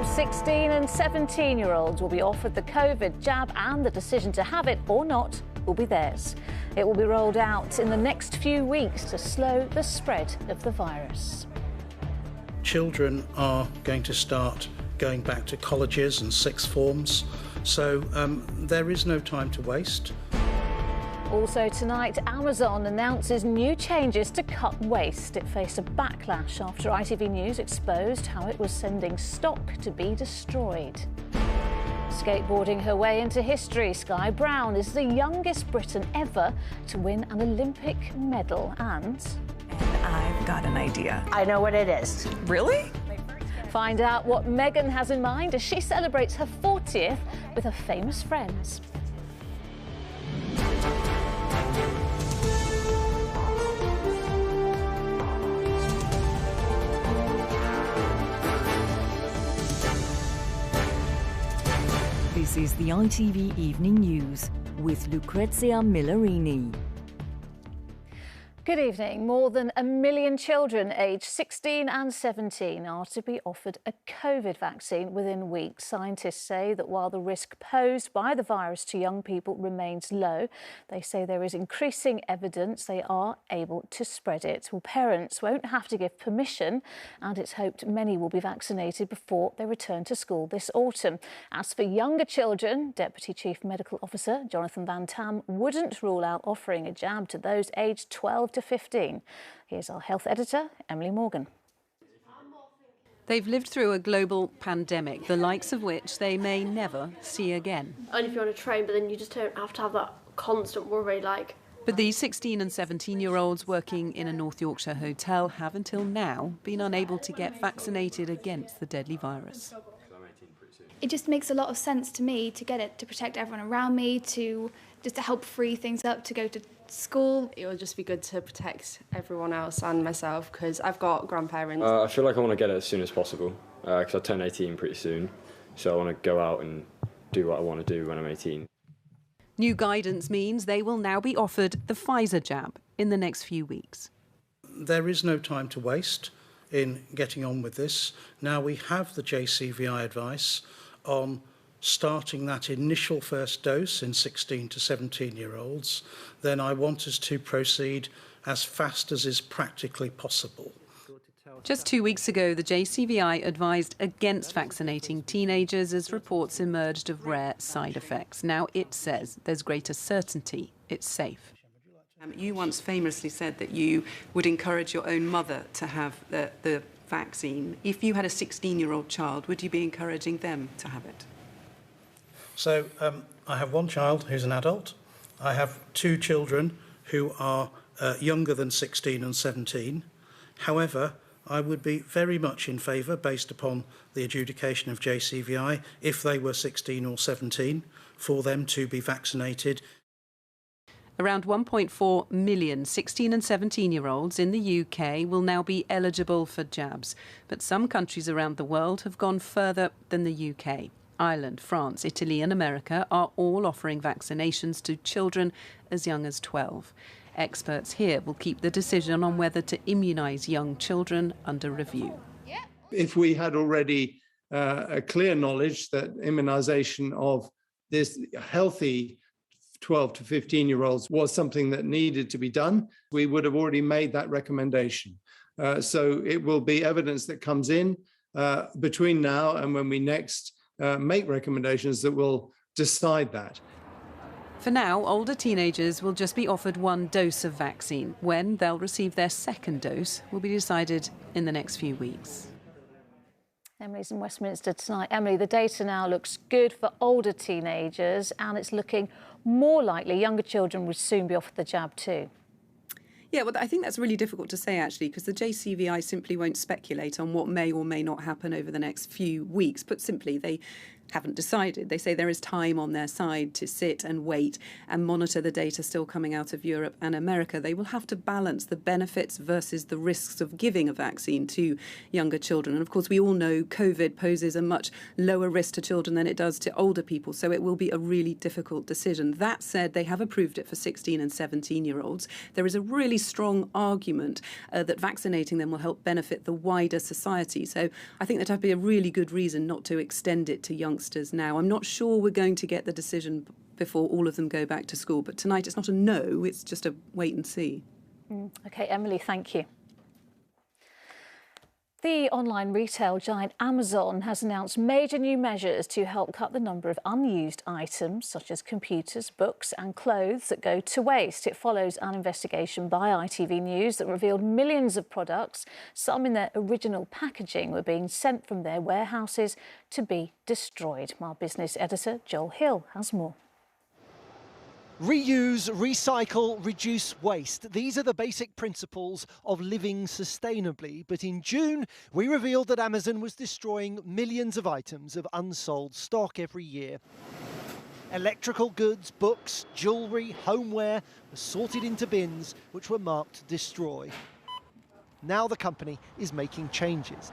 All 16 and 17-year-olds will be offered the COVID jab, and the decision to have it or not will be theirs. It will be rolled out in the next few weeks to slow the spread of the virus. Children are going to start going back to colleges and sixth forms, so there is no time to waste. Also tonight, Amazon announces new changes to cut waste. It faced a backlash after ITV News exposed how it was sending stock to be destroyed. Skateboarding her way into history, Sky Brown is the youngest Briton ever to win an Olympic medal. And I've got an idea. I know what it is. Really? Find out what Meghans has in mind as she celebrates her 40th with her famous friends. This is the ITV Evening News with Lucrezia Millarini. Good evening. More than 1 million children aged 16 and 17 are to be offered a COVID vaccine within weeks. Scientists say that while the risk posed by the virus to young people remains low, they say there is increasing evidence they are able to spread it. Well, parents won't have to give permission, and it's hoped many will be vaccinated before they return to school this autumn. As for younger children, Deputy Chief Medical Officer Jonathan Van Tam wouldn't rule out offering a jab to those aged 12 to 15. Here's our health editor, Emily Morgan. They've lived through a global pandemic, the likes of which they may never see again. Only if you're on a train, but then you just don't have to have that constant worry, like. But these 16 and 17-year-olds working in a North Yorkshire hotel have until now been unable to get vaccinated against the deadly virus. It just makes a lot of sense to me to get it, to protect everyone around me, to help free things up, to go to school. It would just be good to protect everyone else and myself, because I've got grandparents. I feel like I want to get it as soon as possible, because I turn 18 pretty soon, so I want to go out and do what I want to do when I'm 18. New guidance means they will now be offered the Pfizer jab in the next few weeks. There is no time to waste in getting on with this. Now we have the JCVI advice on starting that initial first dose in 16 to 17-year-olds, then I want us to proceed as fast as is practically possible. Just 2 weeks ago, the JCVI advised against vaccinating teenagers as reports emerged of rare side effects. Now it says there's greater certainty it's safe. You once famously said that you would encourage your own mother to have the vaccine. If you had a 16-year-old child, would you be encouraging them to have it? So I have one child who's an adult. I have two children who are younger than 16 and 17. However, I would be very much in favour, based upon the adjudication of JCVI, if they were 16 or 17, for them to be vaccinated. Around 1.4 million 16 and 17-year-olds in the UK will now be eligible for jabs. But some countries around the world have gone further than the UK. Ireland, France, Italy and America are all offering vaccinations to children as young as 12. Experts here will keep the decision on whether to immunise young children under review. If we had already a clear knowledge that immunisation of this healthy 12 to 15-year-olds was something that needed to be done, we would have already made that recommendation. So it will be evidence that comes in between now and when we next make recommendations that will decide that. For now, older teenagers will just be offered one dose of vaccine. When they'll receive their second dose will be decided in the next few weeks. Emily's in Westminster tonight. Emily, the data now looks good for older teenagers, and it's looking more likely younger children would soon be offered the jab too. Yeah, well, I think that's really difficult to say, actually, because the JCVI simply won't speculate on what may or may not happen over the next few weeks. Put simply, haven't decided. They say there is time on their side to sit and wait and monitor the data still coming out of Europe and America. They will have to balance the benefits versus the risks of giving a vaccine to younger children. And of course, we all know COVID poses a much lower risk to children than it does to older people. So it will be a really difficult decision. That said, they have approved it for 16 and 17-year-olds. There is a really strong argument that vaccinating them will help benefit the wider society. So I think that'd have to be a really good reason not to extend it to youngsters now. I'm not sure we're going to get the decision before all of them go back to school, but tonight it's not a no, it's just a wait and see. OK, Emily, thank you. The online retail giant Amazon has announced major new measures to help cut the number of unused items, such as computers, books and clothes, that go to waste. It follows an investigation by ITV News that revealed millions of products, some in their original packaging, were being sent from their warehouses to be destroyed. My business editor, Joel Hill, has more. Reuse, recycle, reduce waste. These are the basic principles of living sustainably. But in June, we revealed that Amazon was destroying millions of items of unsold stock every year. Electrical goods, books, jewellery, homeware were sorted into bins which were marked destroy. Now the company is making changes.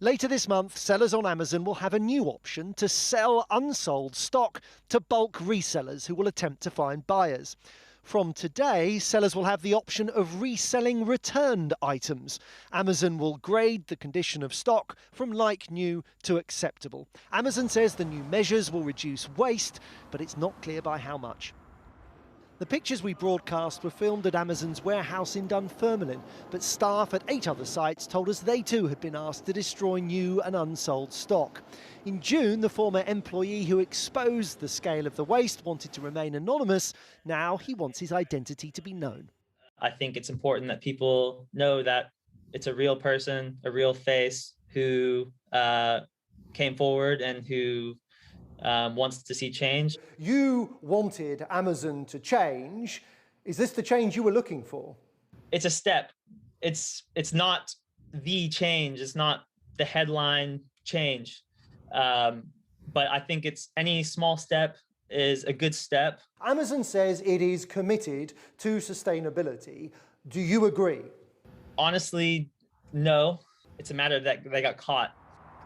Later this month, sellers on Amazon will have a new option to sell unsold stock to bulk resellers who will attempt to find buyers. From today, sellers will have the option of reselling returned items. Amazon will grade the condition of stock from like new to acceptable. Amazon says the new measures will reduce waste, but it's not clear by how much. The pictures we broadcast were filmed at Amazon's warehouse in Dunfermline, but staff at 8 other sites told us they too had been asked to destroy new and unsold stock. In June, the former employee who exposed the scale of the waste wanted to remain anonymous. Now he wants his identity to be known. I think it's important that people know that it's a real person, a real face who came forward and who wants to see change. You wanted Amazon to change. Is this the change you were looking for? It's a step. It's not the change. It's not the headline change. But I think it's any small step is a good step. Amazon says it is committed to sustainability. Do you agree? Honestly, no. It's a matter that they got caught.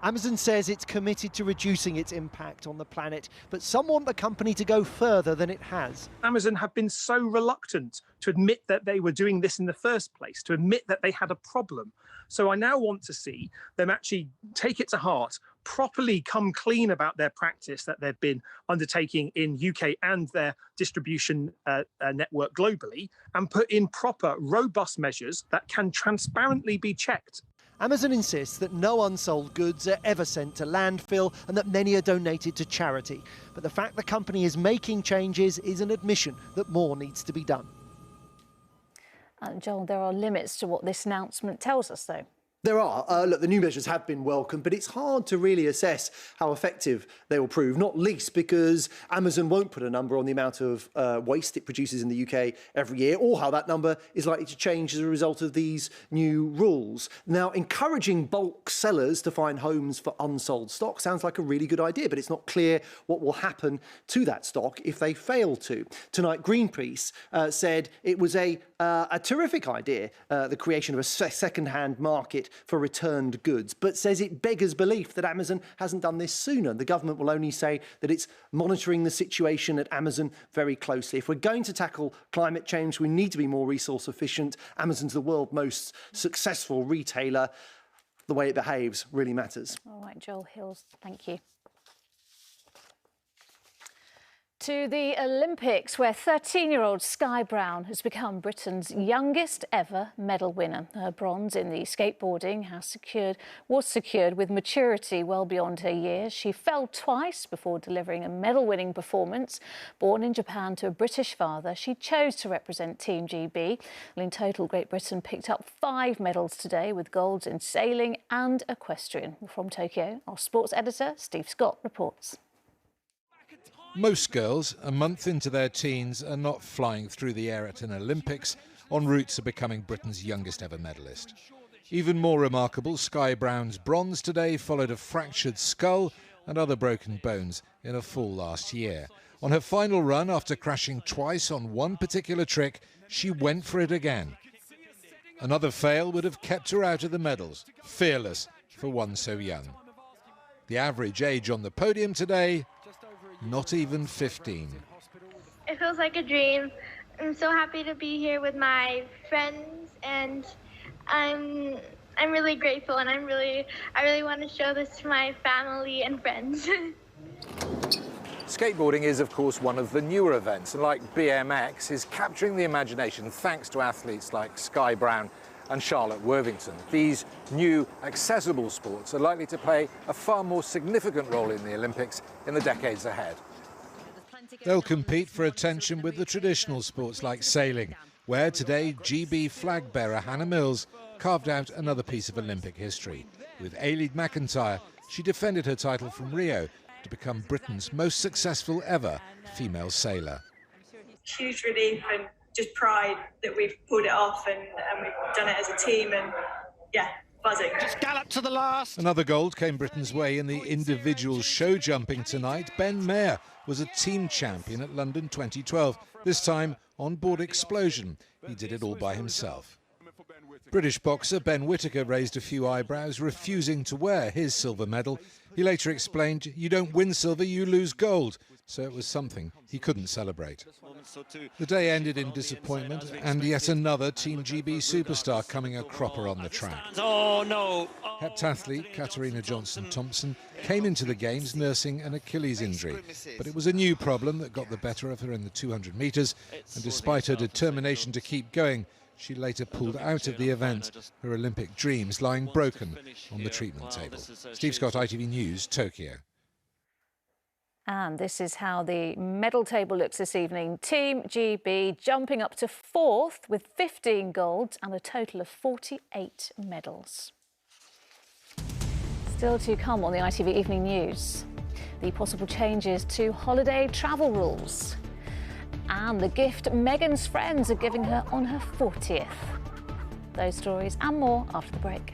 Amazon says it's committed to reducing its impact on the planet, but some want the company to go further than it has. Amazon have been so reluctant to admit that they were doing this in the first place, to admit that they had a problem. So I now want to see them actually take it to heart, properly come clean about their practice that they've been undertaking in UK and their distribution network globally, and put in proper, robust measures that can transparently be checked. Amazon insists that no unsold goods are ever sent to landfill and that many are donated to charity. But the fact the company is making changes is an admission that more needs to be done. Joel, there are limits to what this announcement tells us, though. There are. Look, the new measures have been welcome, but it's hard to really assess how effective they will prove, not least because Amazon won't put a number on the amount of waste it produces in the UK every year, or how that number is likely to change as a result of these new rules. Now, encouraging bulk sellers to find homes for unsold stock sounds like a really good idea, but it's not clear what will happen to that stock if they fail to. Tonight, Greenpeace said it was a terrific idea, the creation of a second-hand market for returned goods, but says it beggars belief that Amazon hasn't done this sooner. The government will only say that it's monitoring the situation at Amazon very closely. If we're going to tackle climate change, we need to be more resource efficient. Amazon's the world's most successful retailer. The way it behaves really matters. All right, Joel Hills, thank you. To the Olympics, where 13-year-old Sky Brown has become Britain's youngest ever medal winner. Her bronze in the skateboarding was secured with maturity well beyond her years. She fell twice before delivering a medal-winning performance. Born in Japan to a British father, she chose to represent Team GB. Well, in total, Great Britain picked up 5 medals today, with golds in sailing and equestrian. From Tokyo, our sports editor, Steve Scott, reports. Most girls, a month into their teens, are not flying through the air at an Olympics en route to becoming Britain's youngest ever medalist. Even more remarkable, Sky Brown's bronze today followed a fractured skull and other broken bones in a fall last year. On her final run, after crashing twice on one particular trick, she went for it again. Another fail would have kept her out of the medals, fearless for one so young. The average age on the podium today, not even 15. It feels like a dream. I'm so happy to be here with my friends, and I'm really grateful, and I really want to show this to my family and friends. Skateboarding is, of course, one of the newer events, and like BMX, is capturing the imagination thanks to athletes like Sky Brown and Charlotte Worthington. These new, accessible sports are likely to play a far more significant role in the Olympics in the decades ahead. They'll compete for attention with the traditional sports like sailing, where today GB flag bearer Hannah Mills carved out another piece of Olympic history. With Ailid McIntyre, she defended her title from Rio to become Britain's most successful ever female sailor. Huge relief and just pride that we've pulled it off and we've done it as a team, and yeah, buzzing. Just gallop to the last. Another gold came Britain's way in the individual show jumping tonight. Ben Maher was a team champion at London 2012, this time on board Explosion. He did it all by himself. British boxer Ben Whittaker raised a few eyebrows, refusing to wear his silver medal. He later explained, "You don't win silver, you lose gold." So it was something he couldn't celebrate. The day ended in disappointment, and yet another Team GB superstar coming a cropper on the track. Oh no! Heptathlete Katarina Johnson-Thompson came into the Games nursing an Achilles injury, but it was a new problem that got the better of her in the 200 metres, and despite her determination to keep going, she later pulled out of the event, her Olympic dreams lying broken on the treatment table. Steve Scott, ITV News, Tokyo. And this is how the medal table looks this evening. Team GB jumping up to 4th with 15 golds and a total of 48 medals. Still to come on the ITV Evening News. The possible changes to holiday travel rules. And the gift Meghans' friends are giving her on her 40th. Those stories and more after the break.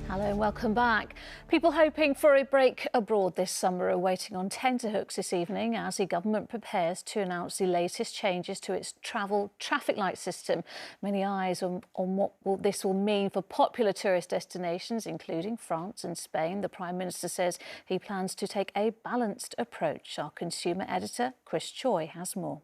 Hello and welcome back. People hoping for a break abroad this summer are waiting on tenterhooks this evening as the government prepares to announce the latest changes to its travel traffic light system. Many eyes on what this will mean for popular tourist destinations, including France and Spain. The Prime Minister says he plans to take a balanced approach. Our consumer editor, Chris Choi, has more.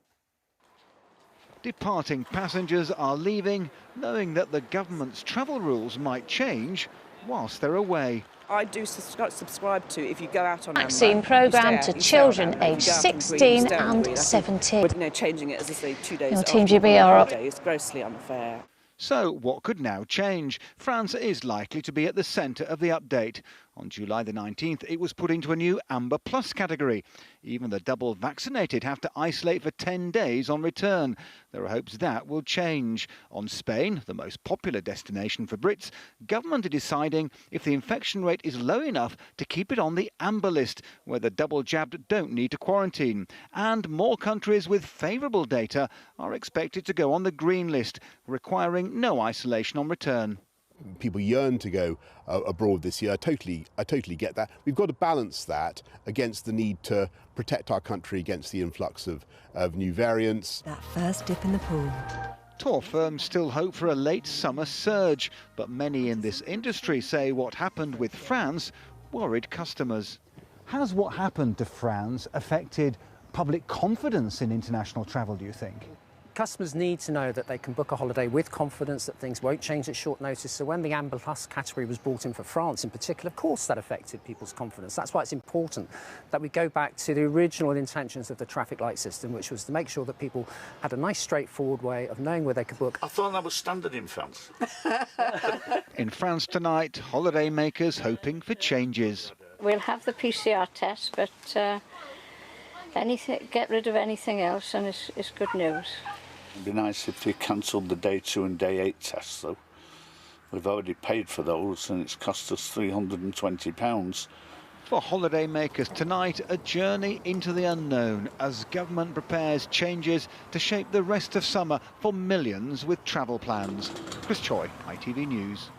Departing passengers are leaving, knowing that the government's travel rules might change whilst they're away. I do subscribe to, if you go out on vaccine programme to children aged 16 and 17. But, you know, changing it, as I say, 2 days after Team GB are up. is grossly unfair. So what could now change? France is likely to be at the centre of the update. On July the 19th, it was put into a new Amber Plus category. Even the double vaccinated have to isolate for 10 days on return. There are hopes that will change. On Spain, the most popular destination for Brits, government are deciding if the infection rate is low enough to keep it on the Amber list, where the double jabbed don't need to quarantine. And more countries with favourable data are expected to go on the green list, requiring no isolation on return. People yearn to go abroad this year. I totally get that. We've got to balance that against the need to protect our country against the influx of new variants. That first dip in the pool. Tour firms still hope for a late summer surge, but many in this industry say what happened with France worried customers. Has what happened to France affected public confidence in international travel, do you think? Customers need to know that they can book a holiday with confidence that things won't change at short notice. So when the Amber Plus category was brought in for France in particular, of course that affected people's confidence. That's why it's important that we go back to the original intentions of the traffic light system, which was to make sure that people had a nice straightforward way of knowing where they could book. I thought that was standard in France. In France tonight, holiday makers hoping for changes. We'll have the PCR test, but get rid of anything else and it's good news. It'd be nice if they cancelled the day 2 and day 8 tests, though. We've already paid for those and it's cost us £320. For holidaymakers tonight, a journey into the unknown as government prepares changes to shape the rest of summer for millions with travel plans. Chris Choi, ITV News.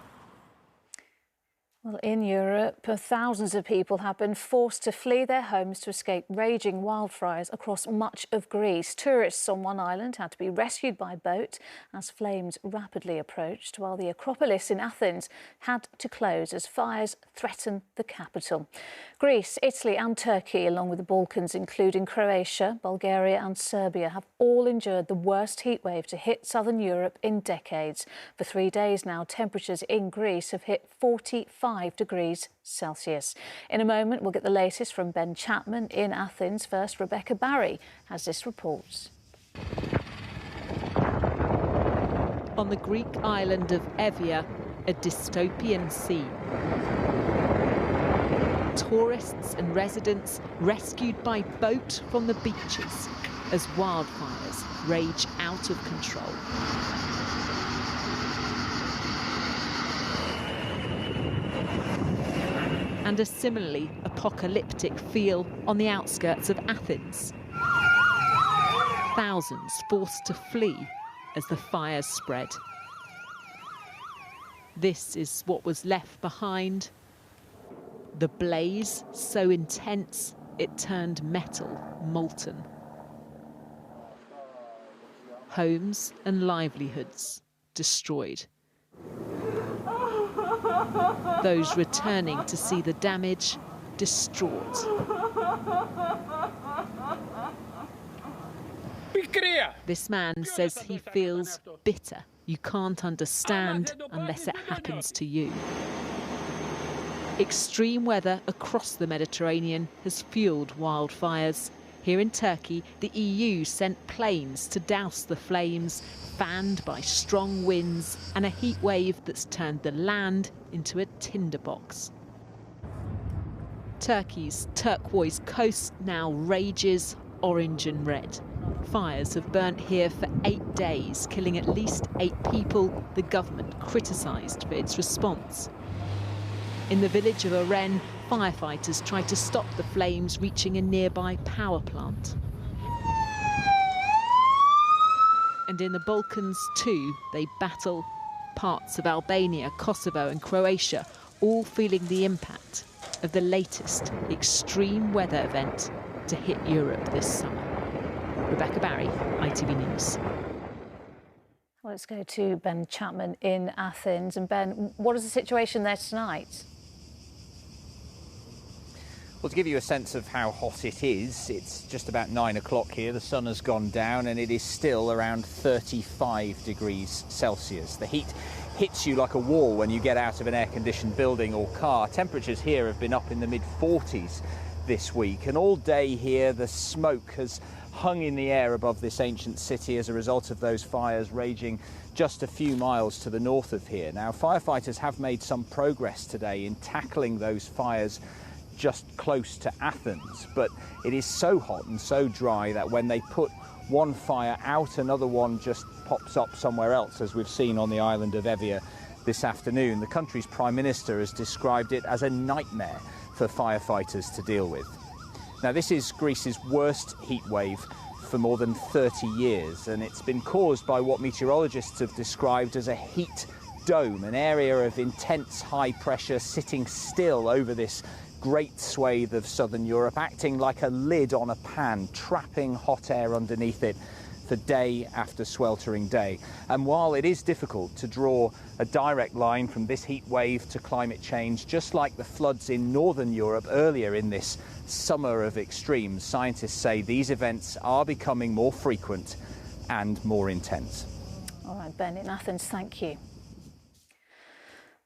Well, in Europe, thousands of people have been forced to flee their homes to escape raging wildfires across much of Greece. Tourists on one island had to be rescued by boat as flames rapidly approached, while the Acropolis in Athens had to close as fires threaten the capital. Greece, Italy and Turkey, along with the Balkans, including Croatia, Bulgaria and Serbia, have all endured the worst heatwave to hit southern Europe in decades. For 3 days now, temperatures in Greece have hit 45 degrees Celsius. In a moment, we'll get the latest from Ben Chapman in Athens. First, Rebecca Barry has this report. On the Greek island of Evia, a dystopian scene. Tourists and residents rescued by boat from the beaches as wildfires rage out of control. And a similarly apocalyptic feel on the outskirts of Athens. Thousands forced to flee as the fires spread. This is what was left behind. The blaze, so intense it turned metal molten. Homes and livelihoods destroyed. Those returning to see the damage distraught. This man says he feels bitter. You can't understand unless it happens to you. Extreme weather across the Mediterranean has fueled wildfires. Here in Turkey, the EU sent planes to douse the flames, fanned by strong winds and a heat wave that's turned the land into a tinderbox. Turkey's turquoise coast now rages orange and red. Fires have burnt here for 8 days, killing at least 8 people, the government criticised for its response. In the village of Oren, firefighters tried to stop the flames reaching a nearby power plant. And in the Balkans too, they battle. Parts of Albania, Kosovo and Croatia all feeling the impact of the latest extreme weather event to hit Europe this summer. Rebecca Barry, ITV News. Well, let's go to Ben Chapman in Athens. And Ben, what is the situation there tonight? Well, to give you a sense of how hot it is, it's just about 9 o'clock here. The sun has gone down and it is still around 35 degrees Celsius. The heat hits you like a wall when you get out of an air-conditioned building or car. Temperatures here have been up in the mid-40s this week, and all day here the smoke has hung in the air above this ancient city as a result of those fires raging just a few miles to the north of here. Now, firefighters have made some progress today in tackling those fires just close to Athens, but it is so hot and so dry that when they put one fire out, another one just pops up somewhere else, as we've seen on the island of Evia this afternoon. The country's Prime Minister has described it as a nightmare for firefighters to deal with. Now, this is Greece's worst heat wave for more than 30 years, and it's been caused by what meteorologists have described as a heat dome, an area of intense high pressure sitting still over this great swathe of southern Europe, acting like a lid on a pan, trapping hot air underneath it for day after sweltering day. And while it is difficult to draw a direct line from this heat wave to climate change, just like the floods in northern Europe earlier in this summer of extremes, scientists say these events are becoming more frequent and more intense. All right, Ben in Athens, thank you.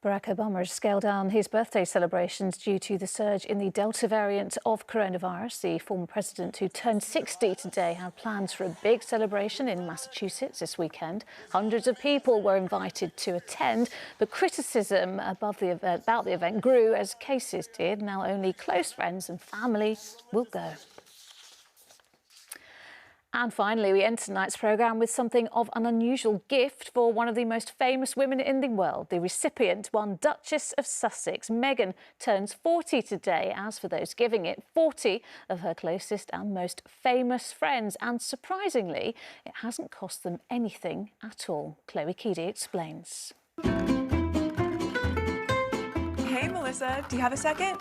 Barack Obama has scaled down his birthday celebrations due to the surge in the Delta variant of coronavirus. The former president, who turned 60 today, had plans for a big celebration in Massachusetts this weekend. Hundreds of people were invited to attend, but criticism about the event grew as cases did. Now only close friends and family will go. And finally, we end tonight's programme with something of an unusual gift for one of the most famous women in the world. The recipient, one Duchess of Sussex, Meghan, turns 40 today. As for those giving it, 40 of her closest and most famous friends. And surprisingly, it hasn't cost them anything at all. Chloe Keedy explains. Hey, Melissa, do you have a second?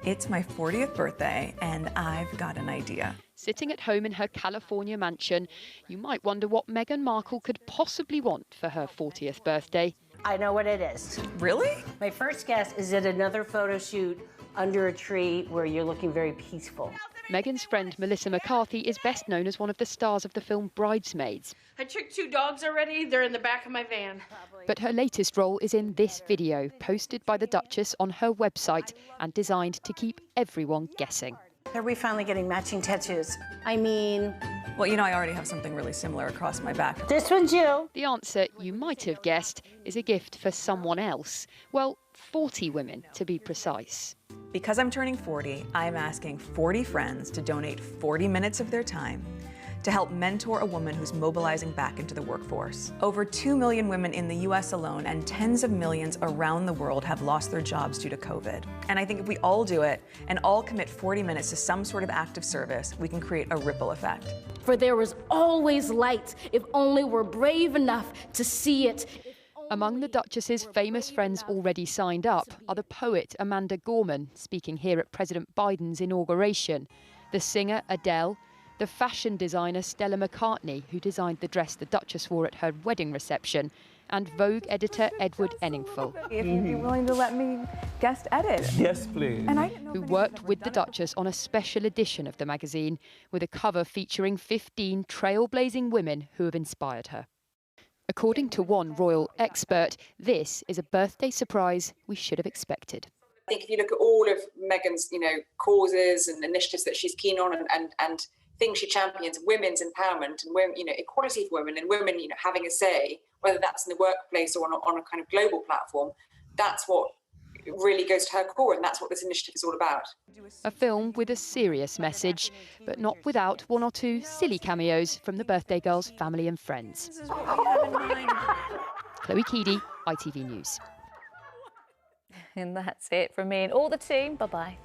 It's my 40th birthday and I've got an idea. Sitting at home in her California mansion, you might wonder what Meghan Markle could possibly want for her 40th birthday. I know what it is. Really? My first guess is at another photo shoot under a tree where you're looking very peaceful. Meghan's friend Melissa McCarthy is best known as one of the stars of the film Bridesmaids. I took 2 dogs already. They're in the back of my van. But her latest role is in this video, posted by the Duchess on her website and designed to keep everyone guessing. Are we finally getting matching tattoos? I mean... Well, you know, I already have something really similar across my back. This one's you. The answer, you might have guessed, is a gift for someone else. Well, 40 women, to be precise. Because I'm turning 40, I'm asking 40 friends to donate 40 minutes of their time to help mentor a woman who's mobilizing back into the workforce. Over 2 million women in the US alone and tens of millions around the world have lost their jobs due to COVID. And I think if we all do it and all commit 40 minutes to some sort of active service, we can create a ripple effect. For there is always light if only we're brave enough to see it. Among the Duchess's famous friends already signed up are the poet Amanda Gorman, speaking here at President Biden's inauguration, the singer Adele, the fashion designer Stella McCartney, who designed the dress the Duchess wore at her wedding reception, and Vogue editor Edward Enningful. If you'd be willing to let me guest edit. Yes, please. And who worked with the Duchess on a special edition of the magazine with a cover featuring 15 trailblazing women who have inspired her. According to one royal expert, this is a birthday surprise we should have expected. I think if you look at all of Meghan's, causes and initiatives that she's keen on and things she champions, women's empowerment and women, equality for women and women, having a say, whether that's in the workplace or on a kind of global platform, that's what really goes to her core, and that's what this initiative is all about. A film with a serious message, but not without one or two silly cameos from the birthday girl's family and friends. Chloe Keedy, ITV News. And that's it from me and all the team. Bye-bye.